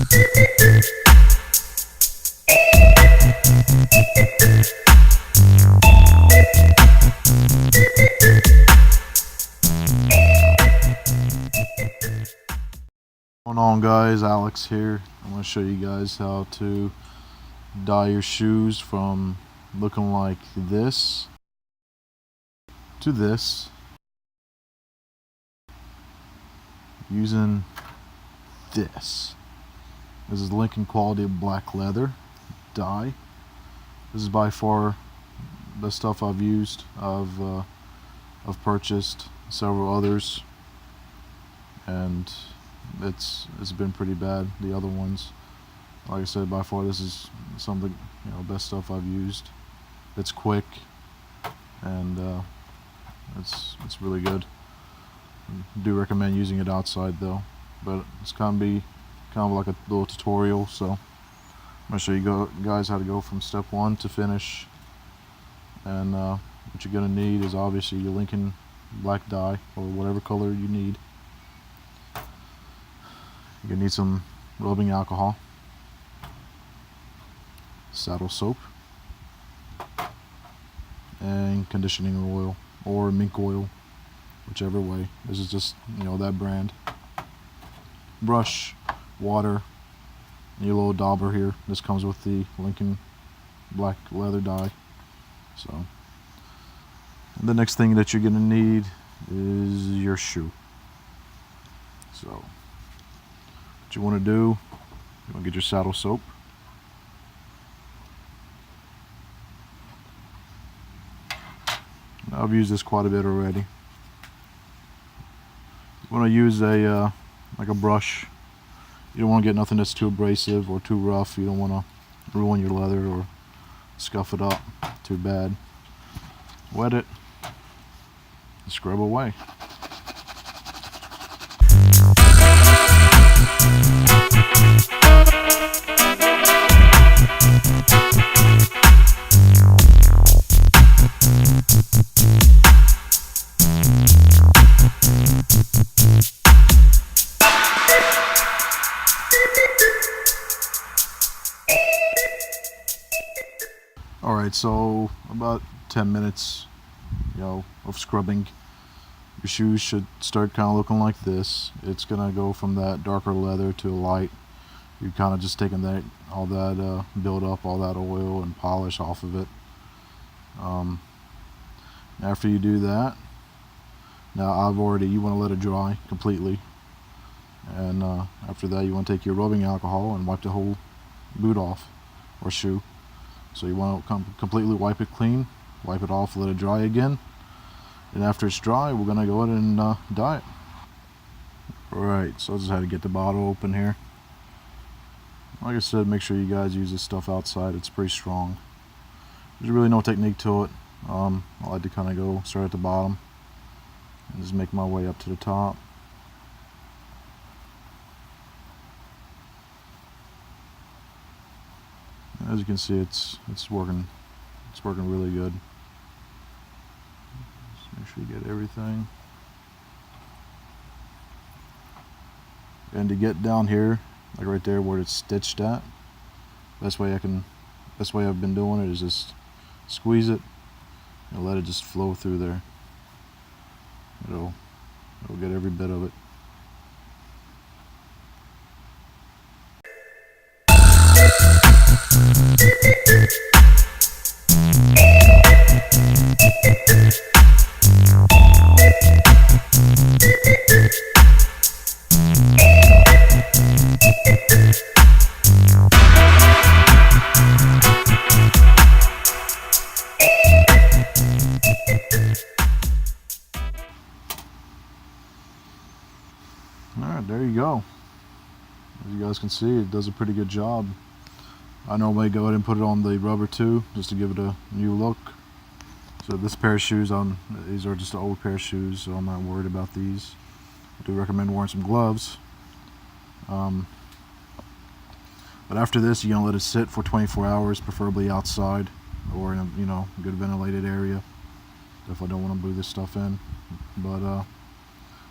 What's going on, guys? Alex here. I'm going to show you guys how to dye your shoes from looking like this to this using this. This is Lincoln quality black leather dye. This is by far the stuff I've used. I've purchased several others, and it's been pretty bad. The other ones, like I said, by far this is some of the best stuff I've used. It's quick, and it's really good. I do recommend using it outside though, but it's kind of like a little tutorial. So I'm gonna show you guys how to go from step one to finish. And what you're gonna need is obviously your Lincoln black dye, or whatever color you need. You're gonna need some rubbing alcohol, saddle soap, and conditioning oil or mink oil, whichever way. This is just that brand. Brush, water, and your little dauber here. This comes with the Lincoln black leather dye. So the next thing that you're gonna need is your shoe. So what you want to do, you want to get your saddle soap. I've used this quite a bit already. You want to use a like a brush. You don't want to get nothing that's too abrasive or too rough. You don't want to ruin your leather or scuff it up too bad. Wet it and scrub away. Alright, so about 10 minutes of scrubbing. Your shoes should start kind of looking like this. It's gonna go from that darker leather to a light. You're kind of just taking all that build up, all that oil and polish off of it. After you do that, now you want to let it dry completely, and after that you want to take your rubbing alcohol and wipe the whole boot off or shoe. So you want to completely wipe it clean, wipe it off, let it dry again, and after it's dry we're gonna go ahead and dye it. Alright, so I just had to get the bottle open here. Like I said, make sure you guys use this stuff outside. It's pretty strong. There's really no technique to it. I like to kind of start at the bottom and just make my way up to the top. As you can see, it's working. It's working really good. Just make sure you get everything. And to get down here, like right there where it's stitched at, best way I've been doing it is just squeeze it and let it just flow through there. It'll get every bit of it. Alright, there you go. As you guys can see, it does a pretty good job. I normally go ahead and put it on the rubber too, just to give it a new look. So this pair of shoes, these are just an old pair of shoes, so I'm not worried about these. I do recommend wearing some gloves. But after this, you're gonna let it sit for 24 hours, preferably outside or in a good ventilated area. Definitely don't want to breathe this stuff in. But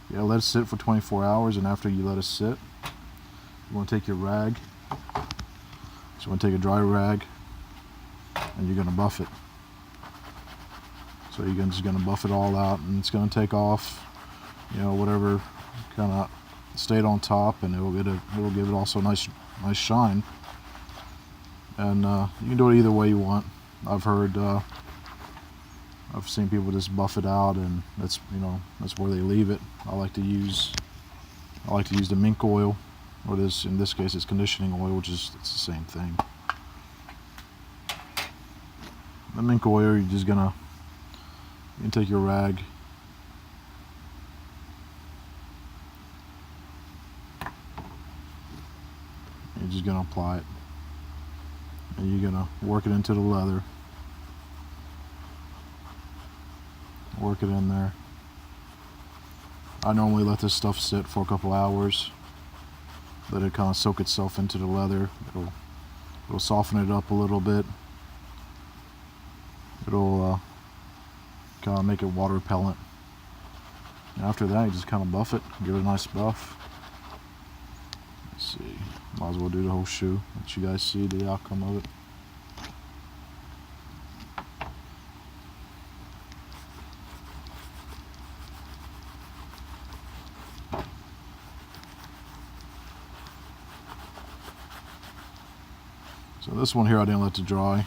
yeah, let it sit for 24 hours, and after you let it sit, You want to take your rag. So you want to take a dry rag, and you're going to buff it. So you're just going to buff it all out, and it's going to take off, whatever kind of stayed on top, and it will give it also a nice shine. And you can do it either way you want. I've seen people just buff it out, and that's where they leave it. I like to use the mink oil, or in this case it's conditioning oil, it's the same thing. The mink oil, you can take your rag, you're just gonna apply it, and you're gonna work it into the leather. Work it in there. I normally let this stuff sit for a couple hours, let it kind of soak itself into the leather. It'll soften it up a little bit. It'll kind of make it water repellent. And after that, you just kind of buff it, give it a nice buff. Let's see, might as well do the whole shoe, let you guys see the outcome of it. So this one here I didn't let it dry,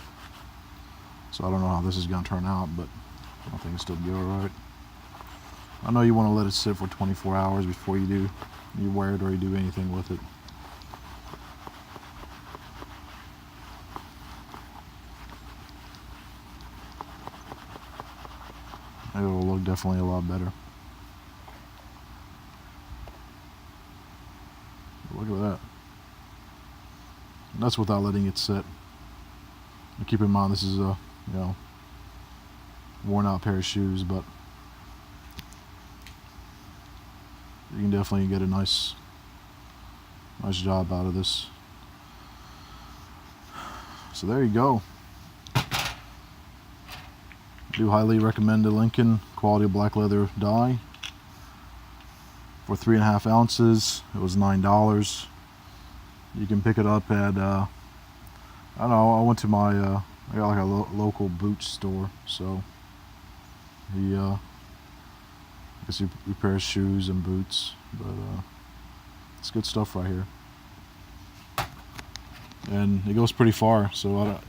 so I don't know how this is going to turn out, but I think it's still be alright. I know you want to let it sit for 24 hours before you wear it or you do anything with it. It will look definitely a lot better. Look at that. And that's without letting it sit. And keep in mind this is a worn out pair of shoes, but you can definitely get a nice job out of this. So there you go. I do highly recommend the Lincoln quality black leather dye. For 3.5 ounces, it was $9. You can pick it up at I don't know, I went to my I got like a local boot store, so he I guess he repairs shoes and boots, but it's good stuff right here, and it goes pretty far. So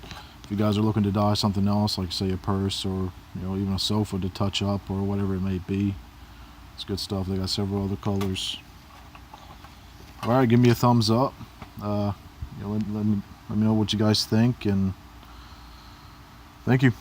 if you guys are looking to dye something else, like say a purse or even a sofa to touch up or whatever it may be, it's good stuff. They got several other colors. Alright, give me a thumbs up. Let me know what you guys think, and thank you.